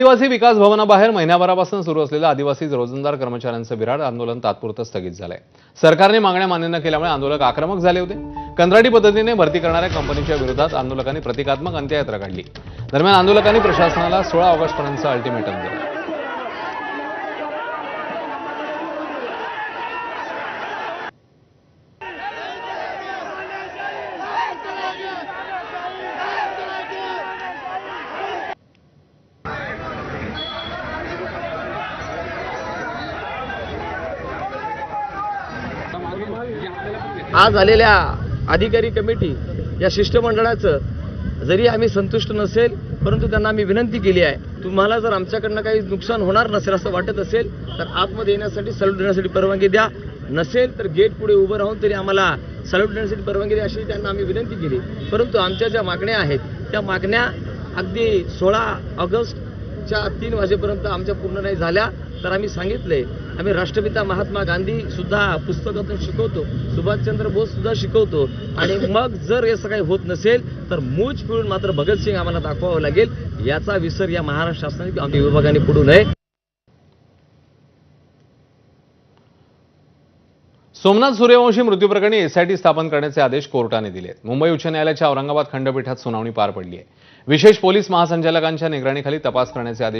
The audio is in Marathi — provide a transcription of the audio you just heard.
आदिवासी विकास भवनाबाहेर महिन्याभरापासून सुरू असलेलं आदिवासी रोजंदार कर्मचाऱ्यांचं विराट आंदोलन तात्पुरतं स्थगित झालंय। सरकारने मागण्या मान्य न केल्यामुळे आंदोलक आक्रमक झाले होते। कंत्राटी पद्धतीने भरती करणाऱ्या कंपनीच्या विरोधात आंदोलकांनी प्रतिकात्मक अंत्ययात्रा काढली। दरम्यान आंदोलकांनी प्रशासनाला 16 ऑगस्टपर्यंत अल्टिमेटम दिलं। आज आलेल्या अधिकारी कमिटी या शिष्टमंडळाचं जरी आम्ही संतुष्ट नसेल, परंतु त्यांना आम्ही विनंती केली आहे, तुम्हाला जर आमच्याकडनं काही नुकसान होणार नसेल असं वाटत असेल तर आतमध्ये येण्यासाठी सॅल्यूट देण्यासाठी परवानगी द्या, नसेल तर गेट पुढे उभं राहून तरी आम्हाला सॅल्यूट देण्यासाठी परवानगी द्या अशी त्यांना आम्ही विनंती केली। परंतु आमच्या ज्या मागण्या आहेत त्या मागण्या अगदी 16 ऑगस्टच्या 3 वाजेपर्यंत आमच्या पूर्ण नाही झाल्या तर आम्ही सांगितलंय, आम्ही राष्ट्रपिता महात्मा गांधी सुद्धा पुस्तकातून शिकवतो, सुभाषचंद्र बोस सुद्धा शिकवतो, आणि मग जर असं काही होत नसेल तर मूछ पिळून मात्र भगतसिंग आम्हाला दाखवावं लागेल। याचा विसर या महाराष्ट्र शासनाने आमच्या विभागाने पडू नये। सोमनाथ सूर्यवंशी मृत्यू प्रकरणी एसआयटी स्थापन करण्याचे आदेश कोर्टाने दिले। मुंबई उच्च न्यायालयाच्या औरंगाबाद खंडपीठात सुनावणी पार पडली आहे। विशेष पोलीस महासंचालकांच्या निगराणीखाली तपास करण्याचे आदेश